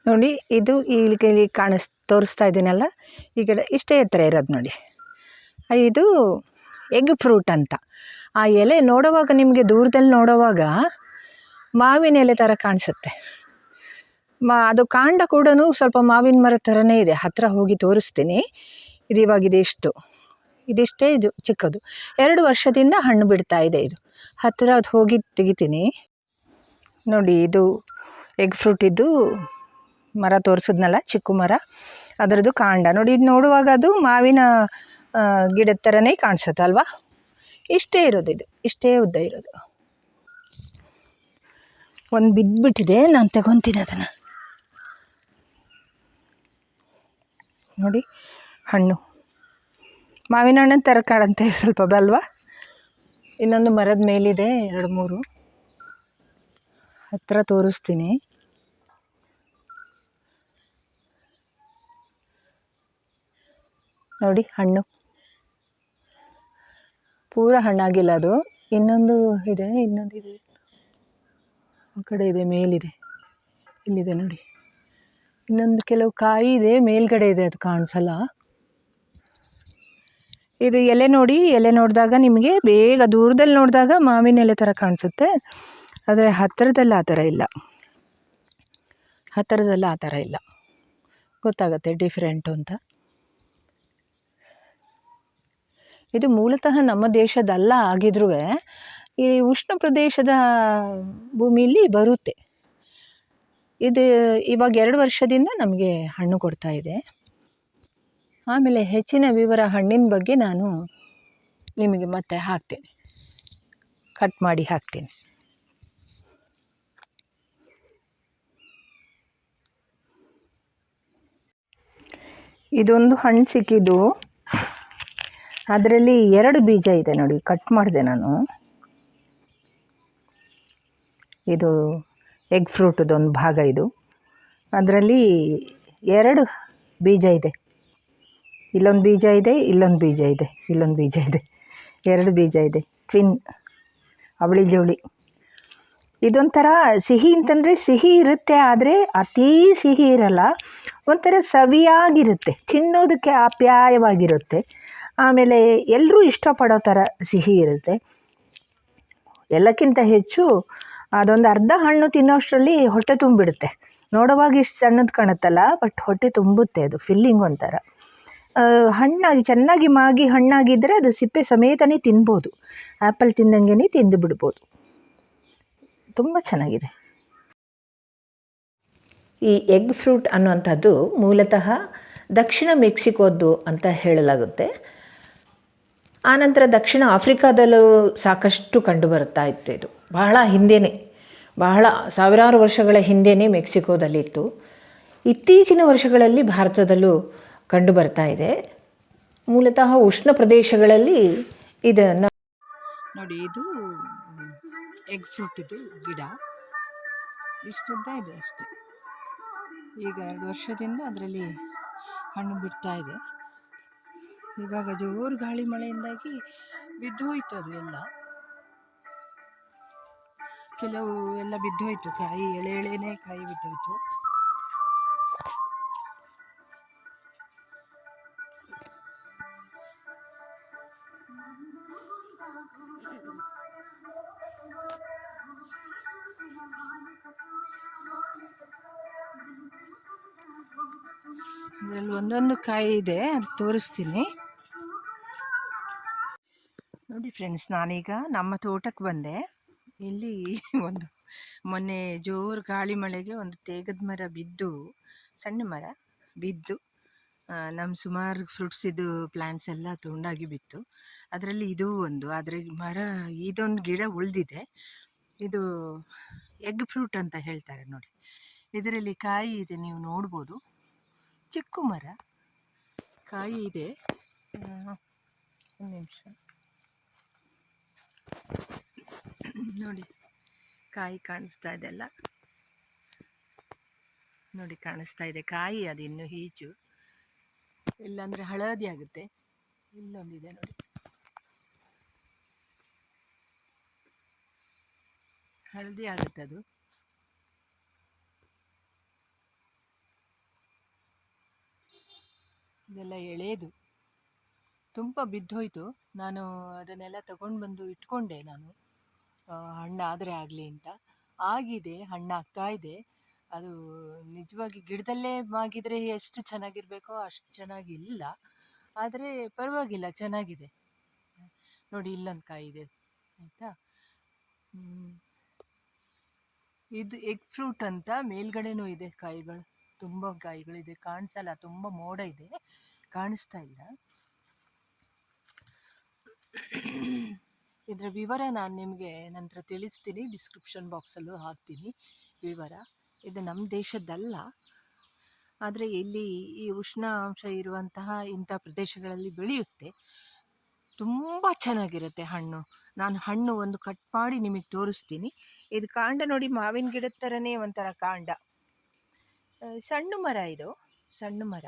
ನೋಡಿ ಇದು ಇಲ್ಲಿ ತೋರಿಸ್ತಾ ಇದ್ದೀನಲ್ಲ, ಈ ಗಿಡ ಇಷ್ಟೇ ಎತ್ತರ ಇರೋದು ನೋಡಿ. ಇದು ಎಗ್ ಫ್ರೂಟ್ ಅಂತ. ಆ ಎಲೆ ನೋಡುವಾಗ ನಿಮಗೆ ದೂರದಲ್ಲಿ ನೋಡುವಾಗ ಮಾವಿನ ಎಲೆ ಥರ ಕಾಣಿಸುತ್ತೆ. ಅದು ಕಾಂಡ ಕೂಡ ಸ್ವಲ್ಪ ಮಾವಿನ ಮರದ ಥರನೇ ಇದೆ. ಹತ್ತಿರ ಹೋಗಿ ತೋರಿಸ್ತೀನಿ. ಇದು ಇವಾಗ ಇದಿಷ್ಟೇ, ಇದು ಚಿಕ್ಕದು. 2 ವರ್ಷದಿಂದ ಹಣ್ಣು ಬಿಡ್ತಾ ಇದೆ. ಇದು ಹತ್ತಿರ ಅದು ಹೋಗಿ ತೆಗಿತೀನಿ ನೋಡಿ. ಇದು ಎಗ್ ಫ್ರೂಟ್ ಇದ್ದು ಮರ ತೋರಿಸಿದ್ನಲ್ಲ, ಚಿಕ್ಕ ಮರ, ಅದರದ್ದು ಕಾಂಡ ನೋಡಿ. ಇದು ನೋಡುವಾಗ ಅದು ಮಾವಿನ ಗಿಡದ ಥರನೇ ಕಾಣಿಸುತ್ತೆ ಅಲ್ವಾ. ಇಷ್ಟೇ ಇರೋದು, ಇದು ಇಷ್ಟೇ ಉದ್ದ ಇರೋದು. ಒಂದು ಬಿದ್ದುಬಿಟ್ಟಿದೆ, ನಾನು ತಗೊತೀನಿ ಅದನ್ನು. ನೋಡಿ ಹಣ್ಣು, ಮಾವಿನ ಹಣ್ಣಿನ ಥರ ಕಾಣುತ್ತೆ ಸ್ವಲ್ಪ ಬಲ್ವಾ. ಇನ್ನೊಂದು ಮರದ ಮೇಲಿದೆ 2-3. ಹತ್ತಿರ ತೋರಿಸ್ತೀನಿ. ನೋಡಿ ಹಣ್ಣು ಪೂರ ಹಣ್ಣಾಗಿಲ್ಲ ಅದು. ಇನ್ನೊಂದು ಇದೆ ಆ ಕಡೆ ಇದೆ, ಮೇಲಿದೆ, ಇಲ್ಲಿದೆ ನೋಡಿ. ಇನ್ನೊಂದು ಕೆಲವು ಕಾಯಿ ಇದೆ, ಮೇಲ್ಗಡೆ ಇದೆ, ಅದು ಕಾಣಿಸಲ್ಲ. ಇದು ಎಲೆ ನೋಡಿ, ಎಲೆ ನೋಡಿದಾಗ ನಿಮಗೆ ಬೇಗ ದೂರದಲ್ಲಿ ನೋಡಿದಾಗ ಮಾವಿನ ಎಲೆ ಥರ ಕಾಣಿಸುತ್ತೆ. ಆದರೆ ಹತ್ತಿರದಲ್ಲಿ ಆ ಥರ ಇಲ್ಲ. ಗೊತ್ತಾಗುತ್ತೆ ಡಿಫ್ರೆಂಟು ಅಂತ. ಇದು ಮೂಲತಃ ನಮ್ಮ ದೇಶದಲ್ಲ ಆಗಿದ್ರೂ ಈ ಉಷ್ಣ ಪ್ರದೇಶದ ಭೂಮಿಯಲ್ಲಿ ಬರುತ್ತೆ. ಇದು ಇವಾಗ 2 ವರ್ಷದಿಂದ ನಮಗೆ ಹಣ್ಣು ಕೊಡ್ತಾ ಇದೆ. ಆಮೇಲೆ ಹೆಚ್ಚಿನ ವಿವರ ಹಣ್ಣಿನ ಬಗ್ಗೆ ನಾನು ನಿಮಗೆ ಮತ್ತೆ ಹಾಕ್ತೇನೆ, ಕಟ್ ಮಾಡಿ ಹಾಕ್ತೀನಿ. ಇದೊಂದು ಹಣ್ಣು ಸಿಕ್ಕಿದ್ದು, ಅದರಲ್ಲಿ 2 ಬೀಜ ಇದೆ ನೋಡಿ. ಕಟ್ ಮಾಡಿದೆ ನಾನು. ಇದು ಎಗ್ ಫ್ರೂಟದೊಂದು ಭಾಗ. ಇದು ಅದರಲ್ಲಿ 2 ಬೀಜ ಇದೆ. ಇಲ್ಲೊಂದು ಬೀಜ ಇದೆ, ಇಲ್ಲೊಂದು ಬೀಜ ಇದೆ, ಇಲ್ಲೊಂದು ಬೀಜ ಇದೆ, 2 ಬೀಜ ಇದೆ. ಟ್ವಿನ್, ಅವಳಿ ಜವಳಿ. ಇದೊಂಥರ ಸಿಹಿ ಅಂತಂದರೆ ಸಿಹಿ ಇರುತ್ತೆ, ಆದರೆ ಅತೀ ಸಿಹಿ ಇರಲ್ಲ. ಒಂಥರ ಸವಿಯಾಗಿರುತ್ತೆ, ತಿನ್ನೋದಕ್ಕೆ ಆಪ್ಯಾಯವಾಗಿರುತ್ತೆ. ಆಮೇಲೆ ಎಲ್ಲರೂ ಇಷ್ಟಪಡೋ ಥರ ಸಿಹಿ ಇರುತ್ತೆ. ಎಲ್ಲಕ್ಕಿಂತ ಹೆಚ್ಚು ಅದೊಂದು ಅರ್ಧ ಹಣ್ಣು ತಿನ್ನೋಷ್ಟರಲ್ಲಿ ಹೊಟ್ಟೆ ತುಂಬಿಡುತ್ತೆ. ನೋಡುವಾಗ ಇಷ್ಟು ಸಣ್ಣದು ಕಾಣುತ್ತಲ್ಲ, ಬಟ್ ಹೊಟ್ಟೆ ತುಂಬುತ್ತೆ. ಅದು ಫಿಲ್ಲಿಂಗ್ ಒಂಥರ. ಹಣ್ಣಾಗಿ ಚೆನ್ನಾಗಿ ಮಾಗಿ ಹಣ್ಣಾಗಿದ್ದರೆ ಅದು ಸಿಪ್ಪೆ ಸಮೇತನೇ ತಿನ್ಬೋದು. ಆ್ಯಪಲ್ ತಿಂದಂಗೆ ತಿಂದು ಬಿಡ್ಬೋದು. ತುಂಬ ಚೆನ್ನಾಗಿದೆ. ಈ ಎಗ್ ಫ್ರೂಟ್ ಅನ್ನುವಂಥದ್ದು ಮೂಲತಃ ದಕ್ಷಿಣ ಮೆಕ್ಸಿಕೋದ್ದು ಅಂತ ಹೇಳಲಾಗುತ್ತೆ. ಆನಂತರ ದಕ್ಷಿಣ ಆಫ್ರಿಕಾದಲ್ಲೂ ಸಾಕಷ್ಟು ಕಂಡುಬರುತ್ತಾ ಇತ್ತು. ಇದು ಬಹಳ ಹಿಂದೆಯೇ, ಬಹಳ ಸಾವಿರಾರು ವರ್ಷಗಳ ಹಿಂದೆಯೇ ಮೆಕ್ಸಿಕೋದಲ್ಲಿತ್ತು. ಇತ್ತೀಚಿನ ವರ್ಷಗಳಲ್ಲಿ ಭಾರತದಲ್ಲೂ ಕಂಡುಬರ್ತಾ ಇದೆ. ಮೂಲತಃ ಉಷ್ಣ ಪ್ರದೇಶಗಳಲ್ಲಿ ಇದನ್ನು ನೋಡಿ. ಇದು ಎಗ್ ಫ್ರೂಟಿದು ಗಿಡ ಇಷ್ಟುದ್ದ ಇದೆ ಅಷ್ಟೆ. ಈಗ 2 ವರ್ಷದಿಂದ ಅದರಲ್ಲಿ ಹಣ್ಣು ಬಿಡ್ತಾ ಇದೆ. ಇವಾಗ ಜೋರು ಗಾಳಿ ಮಳೆಯಿಂದಾಗಿ ಬಿದ್ದೋಯ್ತು. ಅದು ಕೆಲವು ಎಲ್ಲ ಬಿದ್ದೋಯ್ತು. ಕಾಯಿ ಎಳೆನೇ ಕಾಯಿ ಬಿದ್ದೋಯ್ತು. ಇದರಲ್ಲಿ ಒಂದೊಂದು ಕಾಯಿ ಇದೆ, ಅದು ತೋರಿಸ್ತೀನಿ ನೋಡಿ. ಫ್ರೆಂಡ್ಸ್, ನಾನೀಗ ನಮ್ಮ ತೋಟಕ್ಕೆ ಬಂದೆ. ಇಲ್ಲಿ ಒಂದು ಮೊನ್ನೆ ಜೋರು ಗಾಳಿ ಮಳೆಗೆ ಒಂದು ತೇಗದ ಮರ ಬಿದ್ದು, ಸಣ್ಣ ಮರ ಬಿದ್ದು ನಮ್ಮ ಸುಮಾರು ಫ್ರೂಟ್ಸಿದ್ದು ಪ್ಲ್ಯಾಂಟ್ಸ್ ಎಲ್ಲ ತುಂಡಾಗಿ ಬಿತ್ತು. ಅದರಲ್ಲಿ ಇದು ಒಂದು. ಆದರೆ ಮರ ಇದೊಂದು ಗಿಡ ಉಳಿದಿದೆ. ಇದು ಎಗ್ ಫ್ರೂಟ್ ಅಂತ ಹೇಳ್ತಾರೆ ನೋಡಿ. ಇದರಲ್ಲಿ ಕಾಯಿ ಇದೆ, ನೀವು ನೋಡ್ಬೋದು. ಚಿಕ್ಕ ಮರ, ಕಾಯಿ ಇದೆ. ಒಂದು ನಿಮಿಷ ನೋಡಿ, ಕಾಯಿ ಕಾಣಿಸ್ತಾ ಇದೆ ಅಲ್ಲ ನೋಡಿ, ಕಾಣಿಸ್ತಾ ಇದೆ ಕಾಯಿ. ಅದು ಇನ್ನು ಈಚು, ಇಲ್ಲಾಂದರೆ ಹಳದಿ ಆಗುತ್ತೆ. ಇಲ್ಲೊಂದಿದೆ ನೋಡಿ, ಹಳದಿ ಆಗುತ್ತೆ ಅದು. ಇದೆಲ್ಲ ಎಳೆದು ತುಂಬ ಬಿದ್ದೋಯ್ತು. ನಾನು ಅದನ್ನೆಲ್ಲ ತಗೊಂಡು ಬಂದು ಇಟ್ಕೊಂಡೆ ನಾನು, ಹಣ್ಣಾದರೆ ಆಗಲಿ ಅಂತ. ಆಗಿದೆ, ಹಣ್ಣಾಗ್ತಾ ಇದೆ. ಅದು ನಿಜವಾಗಿ ಗಿಡದಲ್ಲೇ ಮಾಗಿದರೆ ಎಷ್ಟು ಚೆನ್ನಾಗಿರಬೇಕೋ ಅಷ್ಟು ಚೆನ್ನಾಗಿಲ್ಲ, ಆದರೆ ಪರವಾಗಿಲ್ಲ, ಚೆನ್ನಾಗಿದೆ. ನೋಡಿ ಇಲ್ಲೊಂದು ಕಾಯಿ ಇದೆ, ಆಯಿತಾ. ಇದು ಎಗ್ ಫ್ರೂಟ್ ಅಂತ, ಮೇಲ್ಗಡೆನೂ ಇದೆ ಕಾಯಿಗಳು, ತುಂಬ ಕಾಯಿಗಳಿದೆ. ಕಾಣಿಸಲ್ಲ, ತುಂಬ ಮೋಡ ಇದೆ, ಕಾಣಿಸ್ತಾ ಇಲ್ಲ. ಇದರ ವಿವರ ನಾನು ನಿಮಗೆ ನಂತರ ತಿಳಿಸ್ತೀನಿ, ಡಿಸ್ಕ್ರಿಪ್ಷನ್ ಬಾಕ್ಸಲ್ಲೂ ಹಾಕ್ತೀನಿ ವಿವರ. ಇದು ನಮ್ಮ ದೇಶದ್ದಲ್ಲ, ಆದರೆ ಇಲ್ಲಿ ಈ ಉಷ್ಣಾಂಶ ಇರುವಂತಹ ಇಂಥ ಪ್ರದೇಶಗಳಲ್ಲಿ ಬೆಳೆಯುತ್ತೆ. ತುಂಬ ಚೆನ್ನಾಗಿರುತ್ತೆ ಹಣ್ಣು. ನಾನು ಹಣ್ಣು ಒಂದು ಕಟ್ ಮಾಡಿ ನಿಮಗೆ ತೋರಿಸ್ತೀನಿ. ಇದು ಕಾಂಡ ನೋಡಿ, ಮಾವಿನ ಗಿಡದ ಥರನೇ ಒಂಥರ ಕಾಂಡ. ಸಣ್ಣ ಮರ ಇದು, ಸಣ್ಣ ಮರ.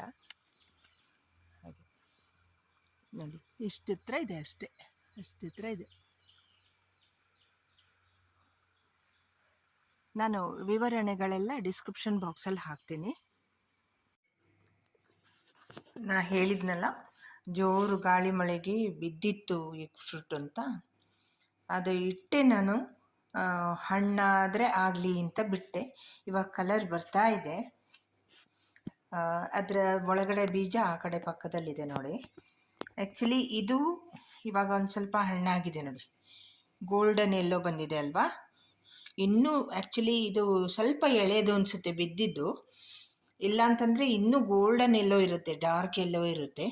ಹಾಗೆ ನೋಡಿ, ಇಷ್ಟು ಎತ್ತರ ಇದೆ, ಅಷ್ಟೇ, ಅಷ್ಟು ಎತ್ತರ ಇದೆ. ನಾನು ವಿವರಣೆಗಳೆಲ್ಲ ಡಿಸ್ಕ್ರಿಪ್ಷನ್ ಬಾಕ್ಸಲ್ಲಿ ಹಾಕ್ತೀನಿ. ನಾ ಹೇಳಿದ್ನಲ್ಲ, ಜೋರು ಗಾಳಿ ಮಳೆಗೆ ಬಿದ್ದಿತ್ತು ಎಗ್ ಫ್ರೂಟ್ ಅಂತ, ಅದು ಇಟ್ಟೆ ನಾನು, ಹಣ್ಣಾದರೆ ಆಗಲಿ ಅಂತ ಬಿಟ್ಟೆ. ಇವಾಗ ಕಲರ್ ಬರ್ತಾ ಇದೆ. ಅದರ ಒಳಗಡೆ ಬೀಜ ಆ ಕಡೆ ಪಕ್ಕದಲ್ಲಿದೆ ನೋಡಿ. ಆ್ಯಕ್ಚುಲಿ ಇದು ಇವಾಗ ಒಂದು ಸ್ವಲ್ಪ ಹಣ್ಣಾಗಿದೆ ನೋಡಿ, ಗೋಲ್ಡನ್ ಎಲ್ಲೋ ಬಂದಿದೆ ಅಲ್ವಾ. ಇನ್ನೂ ಆ್ಯಕ್ಚುಲಿ ಇದು ಸ್ವಲ್ಪ ಎಳೆದು ಅನಿಸುತ್ತೆ ಬಿದ್ದಿದ್ದು, ಇಲ್ಲ ಅಂತಂದರೆ ಇನ್ನೂ ಗೋಲ್ಡನ್ ಎಲ್ಲೋ ಇರುತ್ತೆ, ಡಾರ್ಕ್ ಎಲ್ಲೋ ಇರುತ್ತೆ.